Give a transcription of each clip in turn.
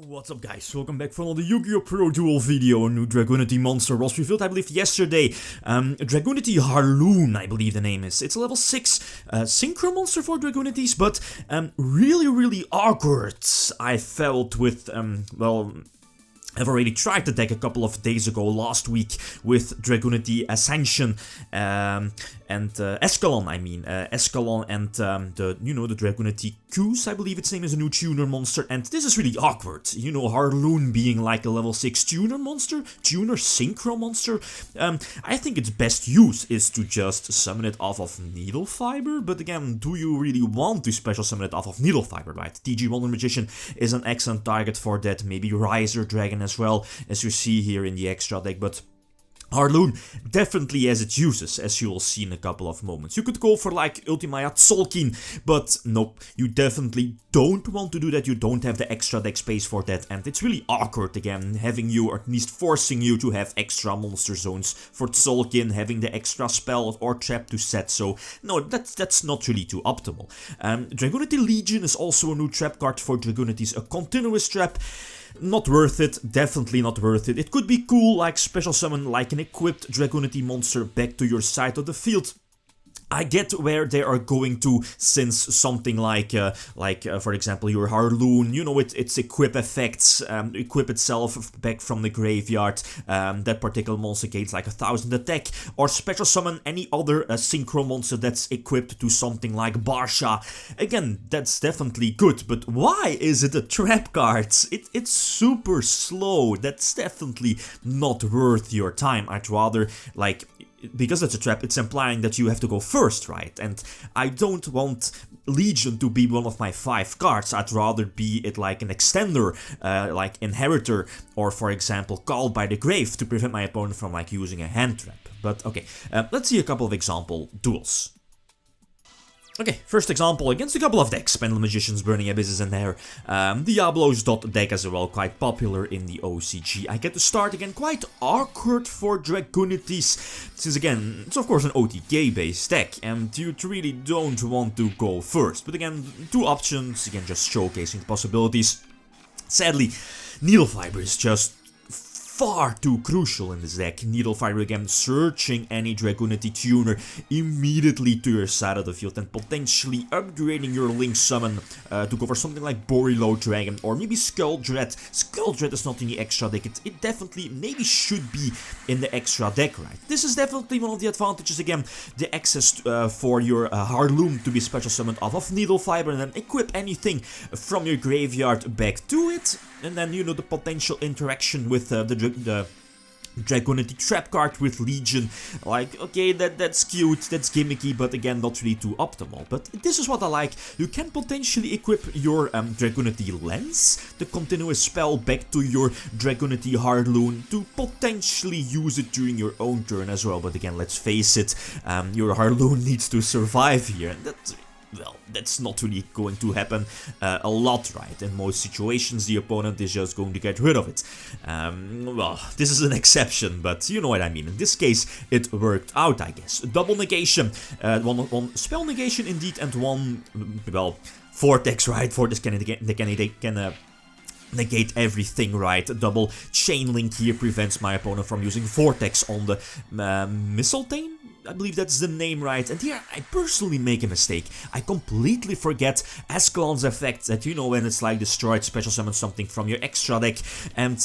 What's up guys, welcome back for another YgoPro duel video. A new Dragunity monster was revealed, I believe, yesterday. Dragunity Harloon, I believe the name is. It's a level 6 Synchro monster for Dragunities, but really awkward. I felt with, well, I've already tried the deck a couple of days ago, last week, with Dragunity Ascension and Escalon, I mean. Escalon and the Dragunity Goose, I believe its name, is a new tuner monster, and this is really awkward. You know, Harloon being like a level 6 tuner monster, tuner synchro monster. I think its best use is to just summon it off of Needle Fiber, but again, do you really want to special summon it off of Needle Fiber, right? TG Wonder Magician is an excellent target for that, maybe Riser Dragon as well, as you see here in the extra deck, but Harloon definitely has its uses, as you will see in a couple of moments. You could go for like Ultimate Tzolk'in, but nope, you definitely don't want to do that. You don't have the extra deck space for that, and it's really awkward again, having you, or at least forcing you to have extra monster zones for Tzolk'in, having the extra spell or trap to set, so no, that's not really too optimal. Dragunity Legion is also a new trap card for Dragunities, a continuous trap. Not worth it, definitely not worth it. It could be cool, like special summon like an equipped Dragunity monster back to your side of the field. I get where they are going to, since something like for example, your Harloon, you know, its equip effects, equip itself back from the graveyard, that particular monster gains like 1000 attack, or special summon any other synchro monster that's equipped to something like Barcha. Again, that's definitely good, but why is it a trap card? It's super slow, that's definitely not worth your time. I'd rather, like, because it's a trap, it's implying that you have to go first, right? And I don't want Legion to be one of my 5 cards. I'd rather be it like an extender, like Inheritor, or for example, Called by the Grave, to prevent my opponent from like using a hand trap. But okay, let's see a couple of example duels. Okay, first example against a couple of decks. Pendulum Magicians, Burning Abyss is in there. Diablo's Dot deck as well, quite popular in the OCG. I get to start again, quite awkward for Dragunities, since again, it's of course an OTK based deck, and you really don't want to go first. But again, 2 options, again just showcasing the possibilities. Sadly, Needle Fiber is just far too crucial in this deck. Needle Fiber again searching any Dragunity tuner immediately to your side of the field and potentially upgrading your Link Summon to go for something like Borilo Dragon or maybe Skull Dread. Skull Dread is not in the extra deck, it definitely maybe should be in the extra deck, right? This is definitely one of the advantages, again, the access for your Harloon to be special summoned off of Needle Fiber and then equip anything from your graveyard back to it. And then, you know, the potential interaction with the Dragunity trap card with Legion. Like, okay, that's cute, that's gimmicky, but again, not really too optimal. But this is what I like. You can potentially equip your Dragunity Lens, the continuous spell, back to your Dragunity Harloon to potentially use it during your own turn as well. But again, let's face it, your Harloon needs to survive here, and well, that's not really going to happen a lot, right? In most situations, the opponent is just going to get rid of it. Well, this is an exception, but you know what I mean. In this case, it worked out, I guess. Double negation, one spell negation indeed, and one, well, vortex, right? Vortex can negate everything, right? Double chain link here prevents my opponent from using vortex on the Mistletoe, I believe that's the name, right? And here I personally make a mistake. I completely forget Escalon's effect that, you know, when it's like destroyed, special summon something from your extra deck. And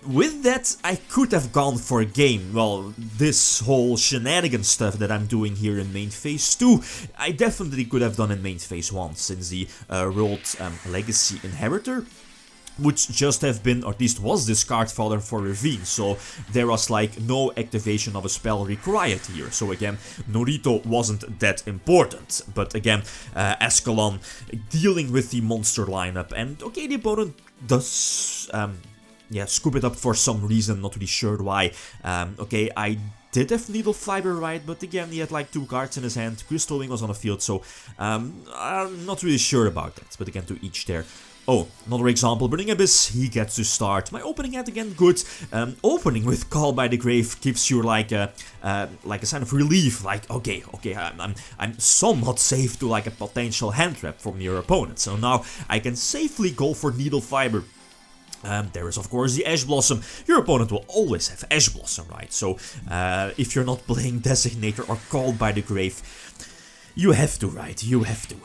with that, I could have gone for a game. Well, this whole shenanigan stuff that I'm doing here in main phase 2, I definitely could have done in main phase 1, since the World Legacy Inheritor would just have been, or at least was, discard fodder for Ravine, so there was like no activation of a spell required here. So again, Norito wasn't that important, but again, Escalon dealing with the monster lineup, and okay, the opponent does, yeah, scoop it up for some reason, not really sure why. Okay, I did have Needle Fiber, right, but again, he had like 2 cards in his hand, Crystal Wing was on the field, so I'm not really sure about that, but again, to each their. Oh, another example, Burning Abyss, he gets to start. My opening hand again good. Opening with Call by the Grave gives you like a sign of relief, like okay, I'm somewhat safe to like a potential hand trap from your opponent. So now I can safely go for Needle Fiber There is of course the Ash Blossom. Your opponent will always have Ash Blossom, right? So if you're not playing Designator or Called by the Grave, you have to, right? You have to.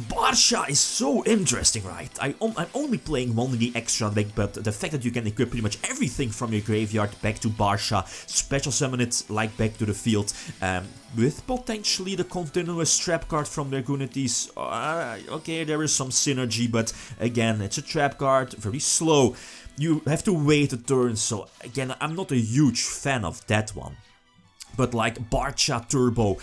Barcha is so interesting, right? I'm only playing one in the extra deck, but the fact that you can equip pretty much everything from your graveyard back to Barcha, special summon it like back to the field, with potentially the continuous trap card from Dragunity's. Okay, there is some synergy, but again, it's a trap card, very slow. You have to wait a turn, so again, I'm not a huge fan of that one. But like Barcha Turbo,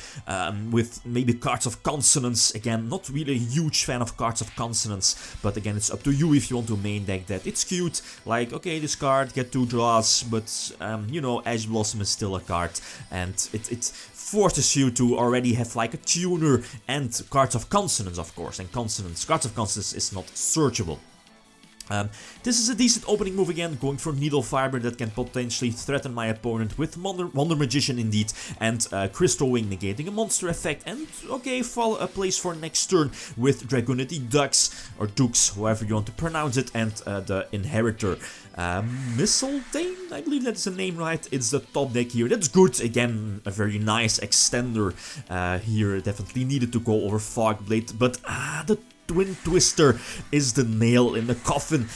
with maybe Cards of Consonance, again, not really a huge fan of Cards of Consonance, but again, it's up to you if you want to main deck that. It's cute, like, okay, this card, get 2 draws, but, you know, Ash Blossom is still a card, and it forces you to already have like a tuner and Cards of Consonance, of course, and Cards of Consonance is not searchable. This is a decent opening move again, going for Needle Fiber that can potentially threaten my opponent with Wonder Magician indeed, and Crystal Wing negating a monster effect, and okay, follow a place for next turn with Dragunity Dux, or Dux, however you want to pronounce it, and the Inheritor. Mistletoe, I believe that's the name, right? It's the top deck here, that's good, again, a very nice extender here, definitely needed to go over Fogblade, but the Twin Twister is the nail in the coffin.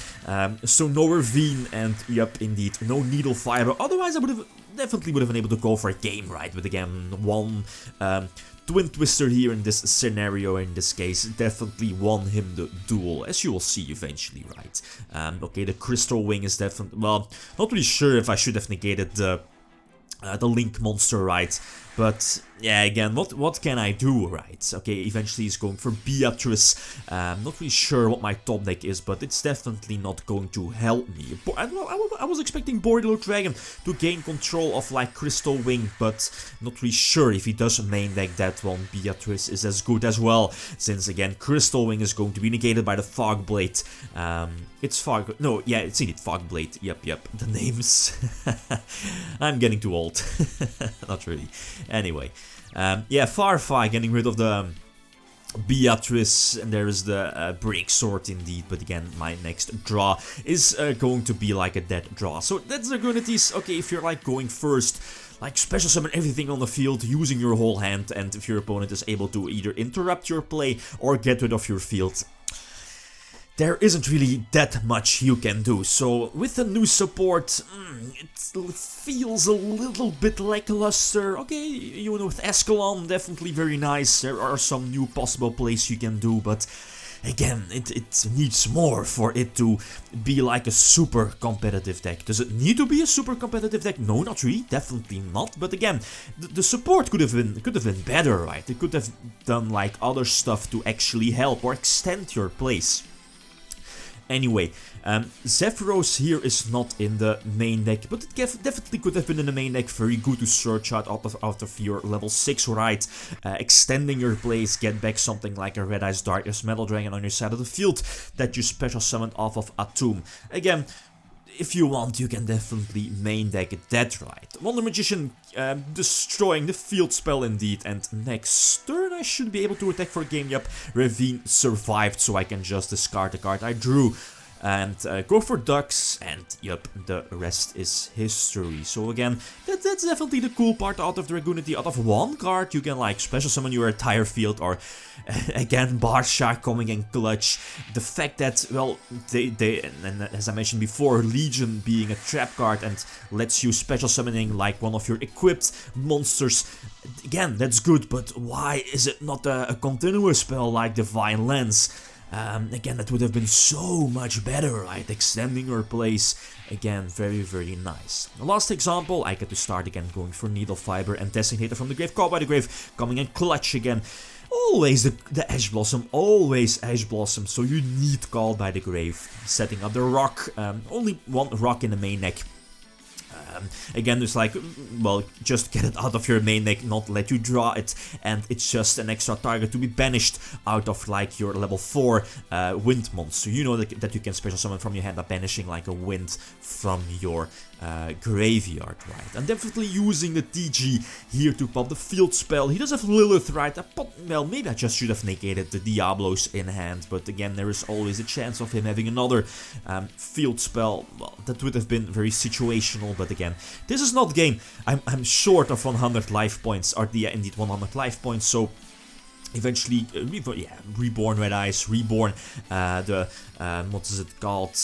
So no Ravine and yep, indeed, no Needle Fiber. Otherwise I definitely would have been able to go for a game, right? But again, one Twin Twister here in this scenario, in this case, definitely won him the duel, as you will see eventually, right? Okay, the Crystal Wing is definitely, well, not really sure if I should have negated the Link monster, right? But yeah, again, what can I do, right? Okay, eventually he's going for Beatrice. Not really sure what my top deck is, but it's definitely not going to help me. I was expecting Borderlord Dragon to gain control of like Crystal Wing, but not really sure if he does main deck that one. Beatrice is as good as well, since again Crystal Wing is going to be negated by the Fogblade. It's indeed Fogblade. Yep, the names. I'm getting too old. Not really. Anyway, yeah, Farfy getting rid of the Beatrice, and there is the Break Sword indeed, but again, my next draw is going to be like a dead draw. So that's Dragunity's, okay, if you're like going first, like special summon everything on the field using your whole hand, and if your opponent is able to either interrupt your play or get rid of your field, there isn't really that much you can do. So with the new support, it feels a little bit lackluster. Okay, you know, with Escalon, definitely very nice. There are some new possible plays you can do, but again, it needs more for it to be like a super competitive deck. Does it need to be a super competitive deck? No, not really, definitely not. But again, the support could have been better, right? It could have done like other stuff to actually help or extend your plays. Anyway, Zephyros here is not in the main deck, but it definitely could have been in the main deck. Very good to search out of your level 6 right, extending your plays, get back something like a Red Eyes Darkness Metal Dragon on your side of the field that you special summoned off of Atum. Again, if you want, you can definitely main deck that right. Wonder Magician destroying the field spell indeed, and next turn I should be able to attack for a game. Yep, Ravine survived, so I can just discard the card I drew and go for Ducks, and yep, the rest is history. So again, that's definitely the cool part out of Dragunity. Out of one card, you can like special summon your entire field, or again, Barcha coming in clutch. The fact that, well, and as I mentioned before, Legion being a trap card and lets you special summoning like one of your equipped monsters. Again, that's good, but why is it not a continuous spell like Divine Lens? Again, that would have been so much better, right? Extending your plays, again, very, very nice. The last example, I get to start again going for Needle Fiber and Designator from the Grave, Called by the Grave, coming in clutch again. Always the Ash Blossom, always Ash Blossom, so you need Called by the Grave. Setting up the rock, only one rock in the main deck. Again, it's like, well, just get it out of your main deck, not let you draw it, and it's just an extra target to be banished out of like your level 4 wind monster. You know that you can special summon from your hand by banishing like a wind from your graveyard, right? And definitely using the TG here to pop the field spell. He does have Lilith, right? Well, maybe I just should have negated the Diablos in hand, but again, there is always a chance of him having another field spell. Well, that would have been very situational, but again, this is not game. I'm short of 100 life points, or yeah, indeed 100 life points, so eventually, Reborn Red Eyes, Reborn, what is it called?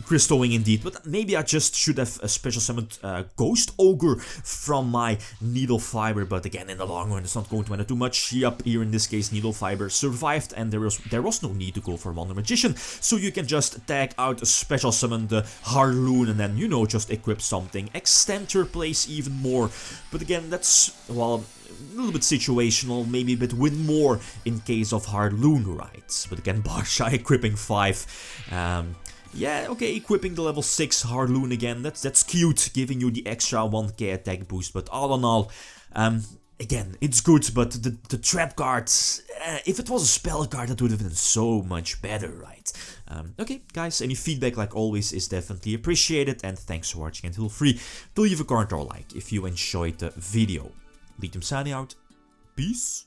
Crystal Wing indeed, but maybe I just should have special summoned Ghost Ogre from my Needle Fiber, but again, in the long run, it's not going to matter too much. Yup, here in this case, Needle Fiber survived, and there was no need to go for Wonder Magician, so you can just tag out a special summon the Harloon, and then, you know, just equip something, extend your plays even more, but again, that's, well, a little bit situational, maybe a bit win more in case of Harloon, right? But again, Barcha equipping 5, yeah, okay, equipping the level 6 Harloon again, that's cute, giving you the extra 1k attack boost, but all in all, again, it's good, but the trap cards, if it was a spell card, that would have been so much better, right? Okay, guys, any feedback, like always, is definitely appreciated, and thanks for watching, and feel free to leave a comment or like if you enjoyed the video. Lithium signing out, peace.